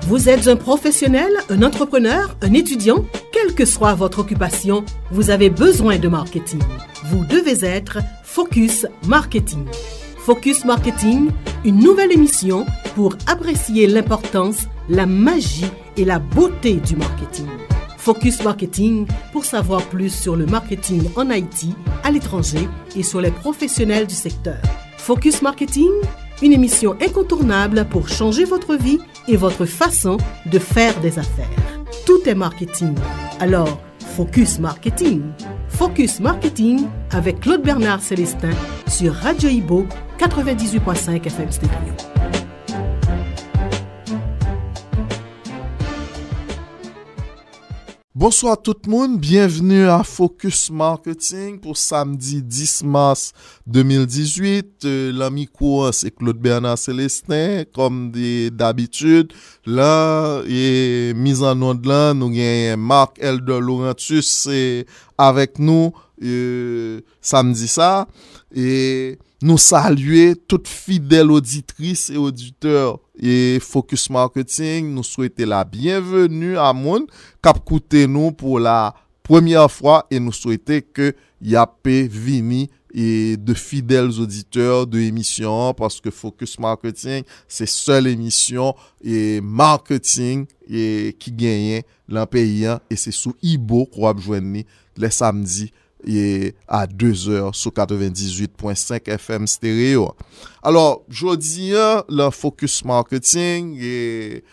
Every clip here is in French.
Vous êtes un professionnel, un entrepreneur, un étudiant? Quelle que soit votre occupation, vous avez besoin de marketing. Vous devez être Focus Marketing. Focus Marketing, une nouvelle émission pour apprécier l'importance, la magie et la beauté du marketing. Focus Marketing pour savoir plus sur le marketing en Haïti, à l'étranger et sur les professionnels du secteur. Focus Marketing, une émission incontournable pour changer votre vie et votre façon de faire des affaires. Tout est marketing. Alors, Focus Marketing. Focus Marketing avec Claude Bernard Célestin sur Radio Ibo 98.5 FM Stereo. Bonsoir tout le monde, bienvenue à Focus Marketing pour samedi 10 mars 2018. L'ami courant c'est Claude Bernard Célestin, comme d'habitude. Là, et mise en onde là, nous avons Marc Elder Laurentus avec nous samedi ça. Et nous saluer toutes fidèles auditrices et auditeurs et Focus Marketing. Nous souhaiter la bienvenue à monde qui écoute nous pour la première fois et nous souhaiter que y a vini et de fidèles auditeurs de l'émission parce que Focus Marketing c'est seule émission et marketing et qui gagne dans pays et c'est sous Ibo qu'on va joindre les samedis et à 2h sur 98.5 FM stéréo. Alors, jodi le Focus Marketing et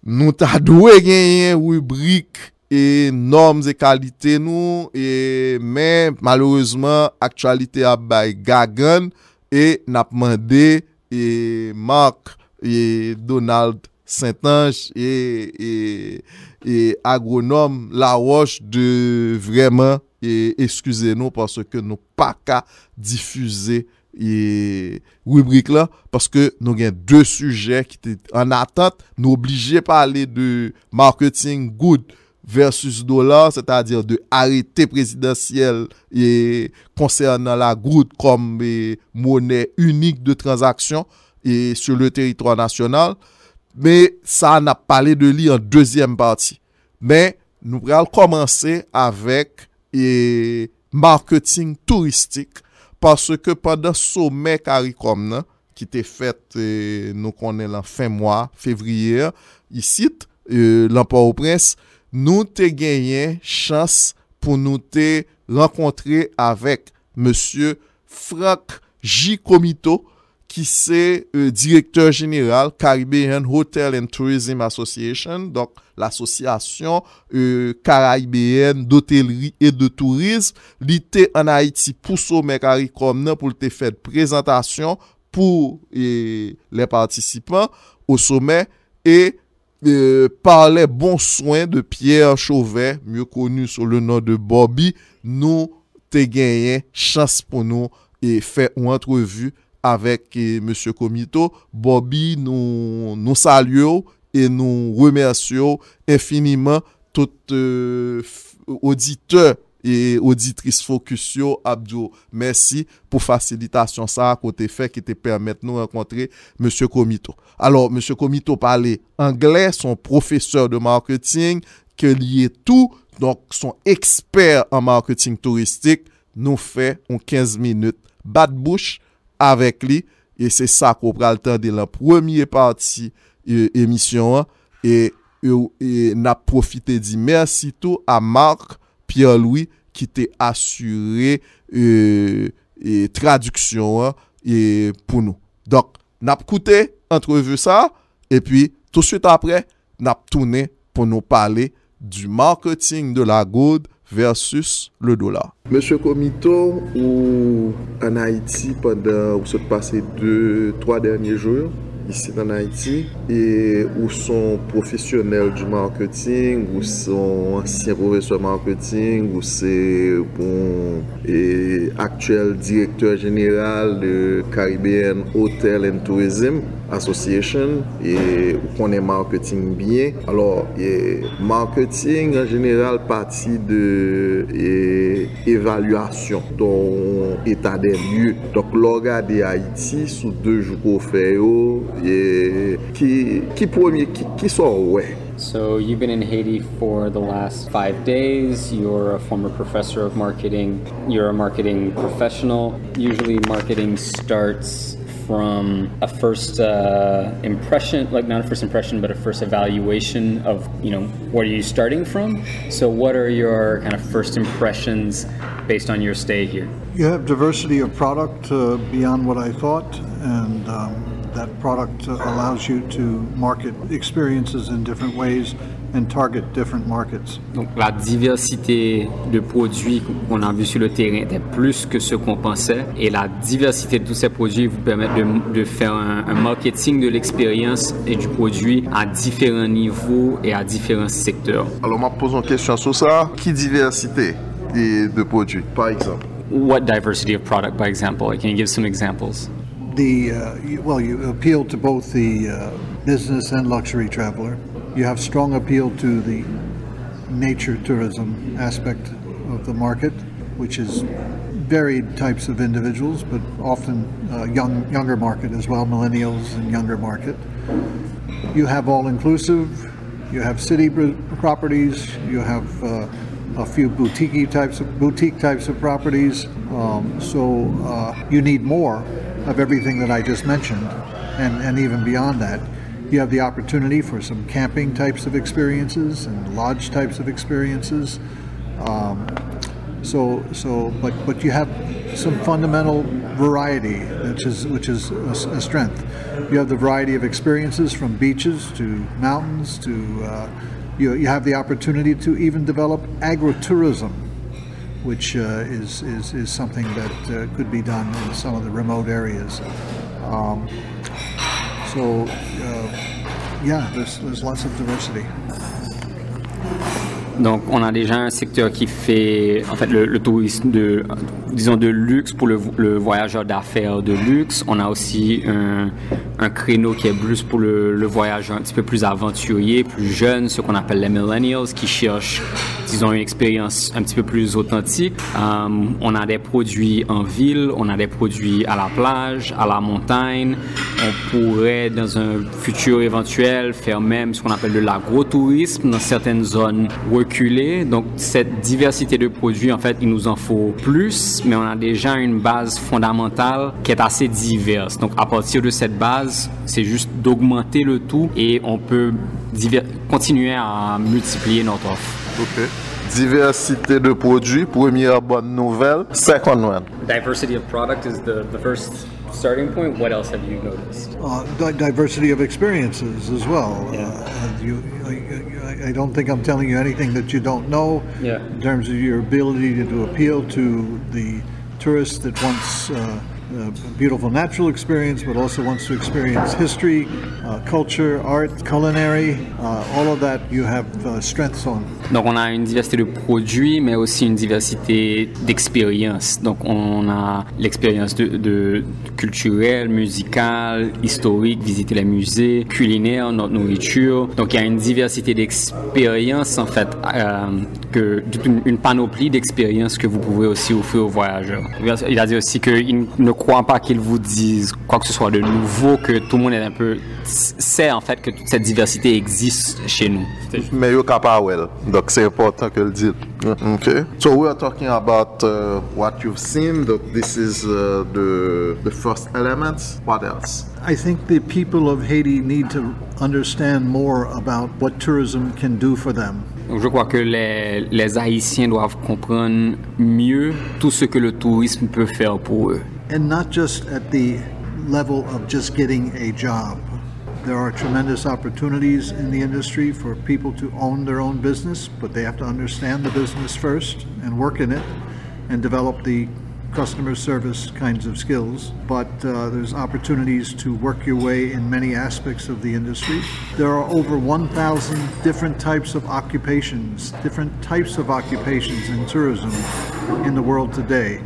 nous t'a doué gagner rubrique et normes et qualités nous et mais malheureusement actualité a bay gagan et n'a demandé et Marc et Donald Saint-Ange et agronome La Roche de vraiment et excusez-nous parce que nous pas qu'à diffuser et rubrique là parce que nous avons deux sujets qui étaient en attente. Nous obligés parler de marketing good versus dollar, c'est-à-dire de arrêté présidentiel et concernant la good comme monnaie unique de transaction et sur le territoire national. Mais ça n'a parlé de lui en deuxième partie. Mais nous allons commencer avec et marketing touristique parce que pendant sommet CARICOM qui était fait nous connaissons en fin mois février ici Port-au-Prince nous t'ai gagné chance pour nous te rencontrer avec monsieur Frank J. Comito qui c'est directeur général Caribbean Hotel and Tourism Association, donc l'association caribéenne d'hôtellerie et de tourisme. L'été en Haïti pour sommet CARICOM pour te faire présentation pour les participants au sommet et par les bons soins de Pierre Chauvet, mieux connu sous le nom de Bobby, nous te gagné chance pour nous et faire une entrevue avec monsieur Comito. Bobby nous saluons et nous remercions infiniment tout auditeur et auditrice Focus Abdou. Merci pour facilitation ça à côté fait qui te permet de nous rencontrer monsieur Comito. Alors monsieur Comito parlait anglais, son professeur de marketing que lié tout, donc son expert en marketing touristique nous fait en 15 minutes bad bouche avec lui et c'est ça qu'on prend le temps de la première partie émission et n'a profité dit merci tout à Marc Pierre-Louis qui t'a assuré traduction et pour nous. Donc n'a écouté entrevue ça et puis tout de suite après n'a tourné pour nous parler du marketing de la good versus le dollar. Monsieur Comito, ou en Haïti pendant où se passé 2-3 derniers jours ici en Haïti et où sont professionnels du marketing, où sont anciens professeurs marketing, où c'est bon et actuel directeur général de Caribbean Hotel and Tourism. Association et on est marketing bien. Alors, marketing en général partie de évaluation ton état des lieux. Donc, regarder Haïti sous 2 jours qu'on fait qui premier qui sort ouais. So you've been in Haiti for the last 5 days. You're a former professor of marketing. You're a marketing professional. Usually marketing starts from a first impression, like not a first impression, but a first evaluation of, where are you starting from? So what are your kind of first impressions based on your stay here? You have diversity of product beyond what I thought, and that product allows you to market experiences in different ways and target different markets. Donc la diversité de produits qu'on a vu sur le terrain était plus que ce qu'on pensait, et la diversité de tous ces produits vous permet de faire un marketing de l'expérience et du produit à différents niveaux et à différents secteurs. Alors, je pose une question sur ça. Qui diversité de produits, par exemple? What diversity of product, by example? Can you give some examples? You appeal to both the business and luxury traveler. You have strong appeal to the nature tourism aspect of the market, which is varied types of individuals, but often younger market as well, millennials and younger market. You have all-inclusive, you have city properties, you have a few boutique types of properties. So you need more of everything that I just mentioned, and even beyond that. You have the opportunity for some camping types of experiences and lodge types of experiences. But you have some fundamental variety, which is a strength. You have the variety of experiences from beaches to mountains to you have the opportunity to even develop agritourism, which is something that could be done in some of the remote areas. There's lots of diversity. Donc, on a déjà un secteur qui fait, en fait, le tourisme de luxe pour le voyageur d'affaires de luxe. On a aussi un créneau qui est plus pour le voyageur un petit peu plus aventurier, plus jeune, ce qu'on appelle les millennials, qui cherchent, disons, une expérience un petit peu plus authentique. On a des produits en ville, on a des produits à la plage, à la montagne. On pourrait, dans un futur éventuel, faire même ce qu'on appelle de l'agrotourisme dans certaines zones reculées. Donc, cette diversité de produits, en fait, il nous en faut plus, mais on a déjà une base fondamentale qui est assez diverse. Donc, à partir de cette base, c'est juste d'augmenter le tout et on peut continuer à multiplier notre offre. OK. Diversité de produits, première bonne nouvelle. Second one. Diversity of product is the first starting point. What else have you noticed? Diversity of experiences as well. Yeah. I don't think I'm telling you anything that you don't know in terms of your ability to appeal to the tourist that wants a beautiful natural experience, but also wants to experience history, culture, art, culinary, all of that you have strengths on. Donc on a une diversité de produits, mais aussi une diversité d'expériences. Donc on a l'expérience de culturelle, musicale, historique, visiter les musées, culinaire, notre nourriture. Donc il y a une diversité d'expériences en fait, une panoplie d'expériences que vous pouvez aussi offrir aux voyageurs. Il a dit aussi qu'il ne croit pas qu'ils vous disent quoi que ce soit de nouveau, que tout le monde est un peu sait en fait que toute cette diversité existe chez nous. Mais yo capable, donc c'est important que le dise. Okay. So we are talking about what you've seen. This is the first element. What else? I think the people of Haiti need to understand more about what tourism can do for them. Je crois que les Haïtiens doivent comprendre mieux tout ce que le tourisme peut faire pour eux. And not just at the level of just getting a job. There are tremendous opportunities in the industry for people to own their own business, but they have to understand the business first and work in it and develop the customer service kinds of skills. But there's opportunities to work your way in many aspects of the industry. There are over 1,000 different types of occupations in tourism in the world today.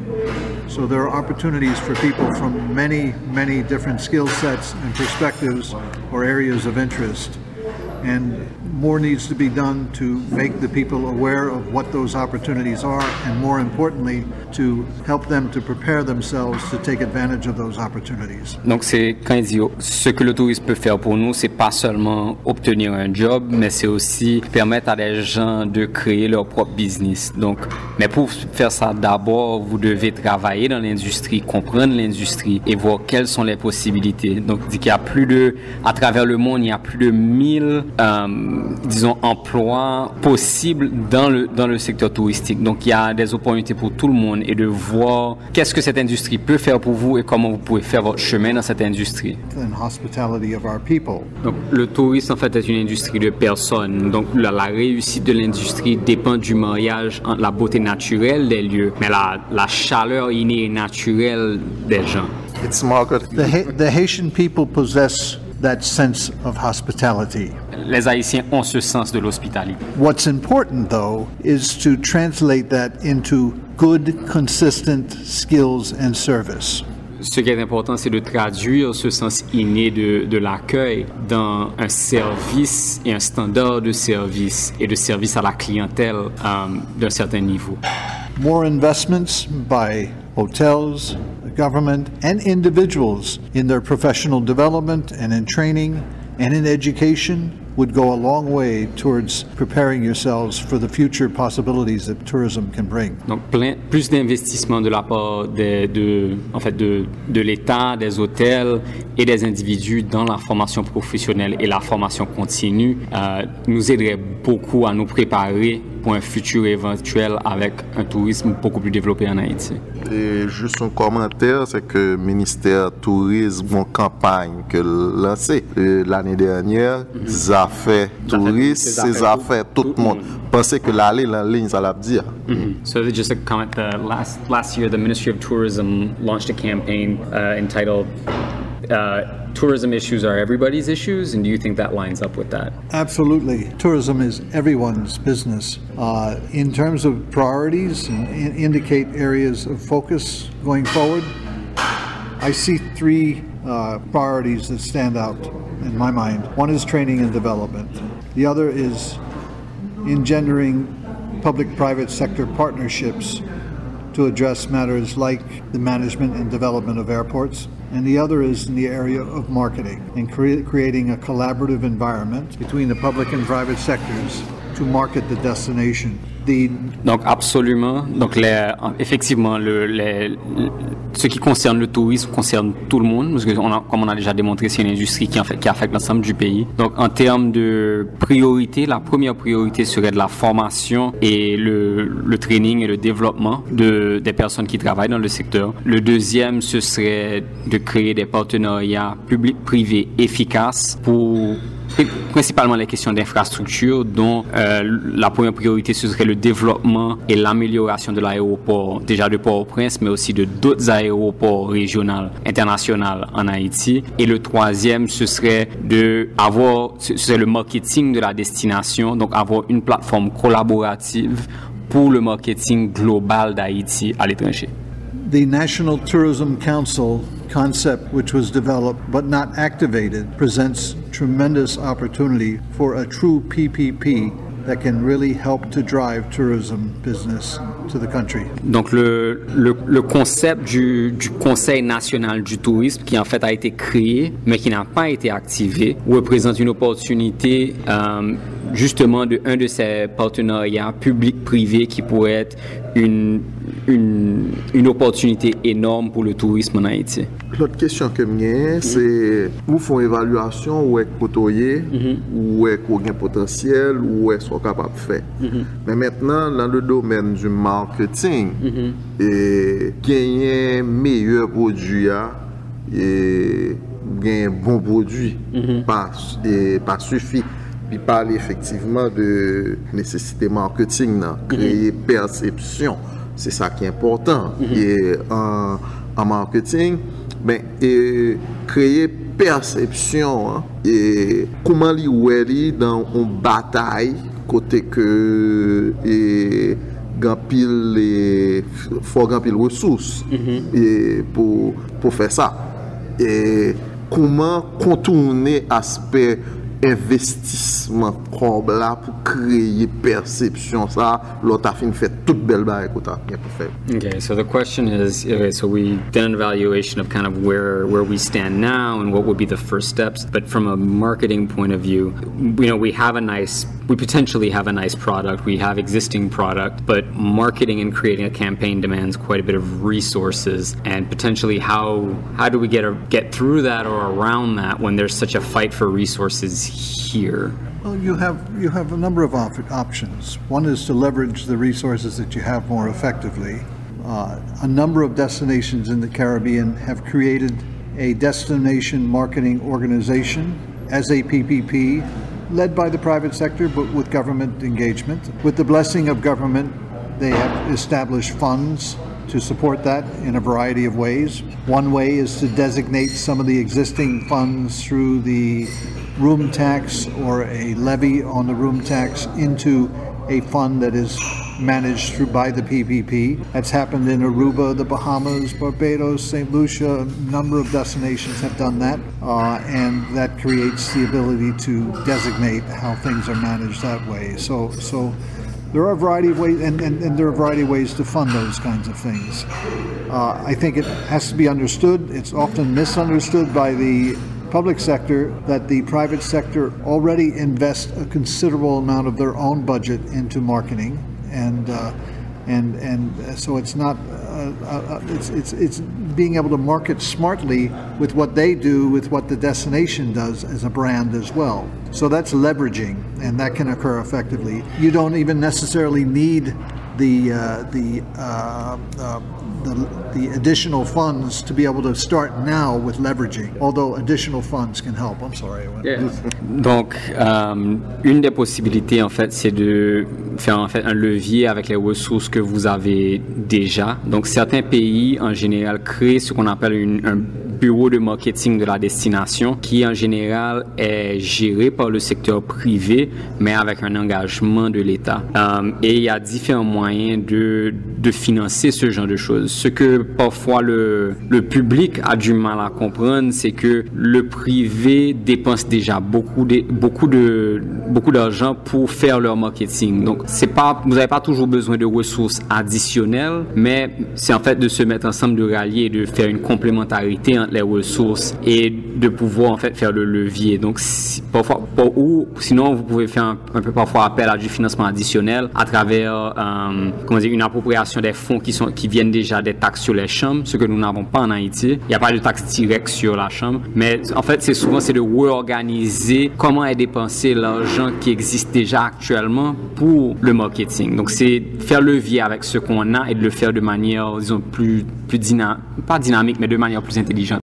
So there are opportunities for people from many, many different skill sets and perspectives or areas of interest. And more needs to be done to make the people aware of what those opportunities are, and more importantly, to help them to prepare themselves to take advantage of those opportunities. Donc c'est quand il dit ce que le tourisme peut faire pour nous, c'est pas seulement obtenir un job, mais c'est aussi permettre à des gens de créer leur propre business. Donc, mais pour faire ça, d'abord, vous devez travailler dans l'industrie, comprendre l'industrie et voir quelles sont les possibilités. Donc, il dit qu'il y a à travers le monde, il y a plus de 1000 disons, emplois possibles dans le secteur touristique. Donc, il y a des opportunités pour tout le monde et de voir qu'est-ce que cette industrie peut faire pour vous et comment vous pouvez faire votre chemin dans cette industrie. Donc, le tourisme, en fait, est une industrie de personnes. Donc, la réussite de l'industrie dépend du mariage entre la beauté naturelle des lieux, mais la chaleur innée et naturelle des gens. It's market. The Haitian people possess that sense of hospitality. Les Haïtiens ont ce sens de l'hospitalité. What's important, though, is to translate that into good, consistent skills and service. Ce qui est important, c'est de traduire ce sens inné de l'accueil dans un service et un standard de service et de service à la clientèle d'un certain niveau. More investments by hotels, the government, and individuals in their professional development and in training and in education would go a long way towards preparing yourselves for the future possibilities that tourism can bring. Donc plus d'investissement de la part de l'État, des hôtels et des individus dans la formation professionnelle et la formation continue nous aiderait beaucoup à nous préparer pour un futur éventuel avec un tourisme beaucoup plus développé en Haïti. Et juste un commentaire, c'est que le ministère Tourisme en campagne que lancé l'année dernière, des affaires touristes, ces affaires tout le monde. Pensez que l'aller en ligne, ça l'a dire. So just a comment, last year the Ministry of Tourism launched a campaign entitled Tourism Issues Are Everybody's Issues, and do you think that lines up with that? Absolutely. Tourism is everyone's business. In terms of priorities and indicate areas of focus going forward, I see three priorities that stand out in my mind. One is training and development. The other is engendering public-private sector partnerships to address matters like the management and development of airports. And the other is in the area of marketing and creating a collaborative environment between the public and private sectors to market the destination. Donc absolument. Donc effectivement, ce qui concerne le tourisme concerne tout le monde, parce que comme on a déjà démontré, c'est une industrie qui affecte l'ensemble du pays. Donc en termes de priorité, la première priorité serait de la formation et le training et le développement des personnes qui travaillent dans le secteur. Le deuxième, ce serait de créer des partenariats publics-privés efficaces pour principalement les questions d'infrastructure, dont la première priorité ce serait le développement et l'amélioration de l'aéroport, déjà de Port-au-Prince, mais aussi de d'autres aéroports régionaux, internationaux en Haïti. Et le troisième, ce serait le marketing de la destination, donc avoir une plateforme collaborative pour le marketing global d'Haïti à l'étranger. The National Tourism Council concept, which was developed but not activated, presents tremendous opportunity for a true PPP that can really help to drive tourism business to the country. Donc le concept du Conseil national du tourisme, qui en fait a été créé mais qui n'a pas été activé, représente une opportunité justement un de ces partenariats publics-privés qui pourrait être une opportunité énorme pour le tourisme en Haïti. L'autre question que j'ai, c'est où font évaluation, où est côtoyer, où est qu'on a potentiel, où est soit capable de faire. Mais maintenant, dans le domaine du marketing, gagner meilleur produit et gagner bon produit, pas suffit. Puis parler effectivement de nécessité marketing, créer perception, c'est ça qui est important. Et en marketing, créer perception et comment lui dans une bataille côté que faut grand pile ressources et pour faire ça. Et comment contourner aspect investissement comme là pour créer perception ça l'autre a fait toute belle bague qu'on a bien fait. Okay, so the question is, okay, so we did an evaluation of kind of where we stand now and what would be the first steps, but from a marketing point of view, we potentially have a nice product, we have existing product, but marketing and creating a campaign demands quite a bit of resources, and potentially how do we get through that or around that when there's such a fight for resources here? Well, you have a number of options. One is to leverage the resources that you have more effectively. A number of destinations in the Caribbean have created a destination marketing organization as a PPP, led by the private sector but with government engagement. With the blessing of government, they have established funds to support that in a variety of ways. One way is to designate some of the existing funds through the room tax or a levy on the room tax into a fund that is managed by the PPP. That's happened in Aruba, the Bahamas, Barbados, St. Lucia. A number of destinations have done that, and that creates the ability to designate how things are managed that way. So there are a variety of ways, and there are a variety of ways to fund those kinds of things. I think it has to be understood. It's often misunderstood by the public sector that the private sector already invests a considerable amount of their own budget into marketing, and so it's not it's being able to market smartly with what they do, with what the destination does as a brand as well. So that's leveraging, and that can occur effectively. You don't even necessarily need the additional funds to be able to start now with leveraging, although additional funds can help. I'm sorry. Yeah. Donc, une des possibilités, en fait, c'est de faire en fait un levier avec les ressources que vous avez déjà. Donc, certains pays, en général, créent ce qu'on appelle un bureau de marketing de la destination, qui, en général, est géré par le secteur privé, mais avec un engagement de l'État. Et il y a différents moyens de financer ce genre de choses. Ce que parfois le public a du mal à comprendre, c'est que le privé dépense déjà beaucoup d'argent pour faire leur marketing. Donc vous n'avez pas toujours besoin de ressources additionnelles, mais c'est en fait de se mettre ensemble, de rallier, de faire une complémentarité entre les ressources et de pouvoir en fait faire le levier. Donc sinon vous pouvez faire un peu parfois appel à du financement additionnel à travers une appropriation des fonds qui viennent déjà des taxes sur les chambres, ce que nous n'avons pas en Haïti. Il n'y a pas de taxe directe sur la chambre, mais en fait c'est de réorganiser comment est dépensé l'argent qui existe déjà actuellement pour le marketing. Donc c'est faire levier avec ce qu'on a et de le faire de manière, disons, plus pas dynamique, mais de manière plus intelligente.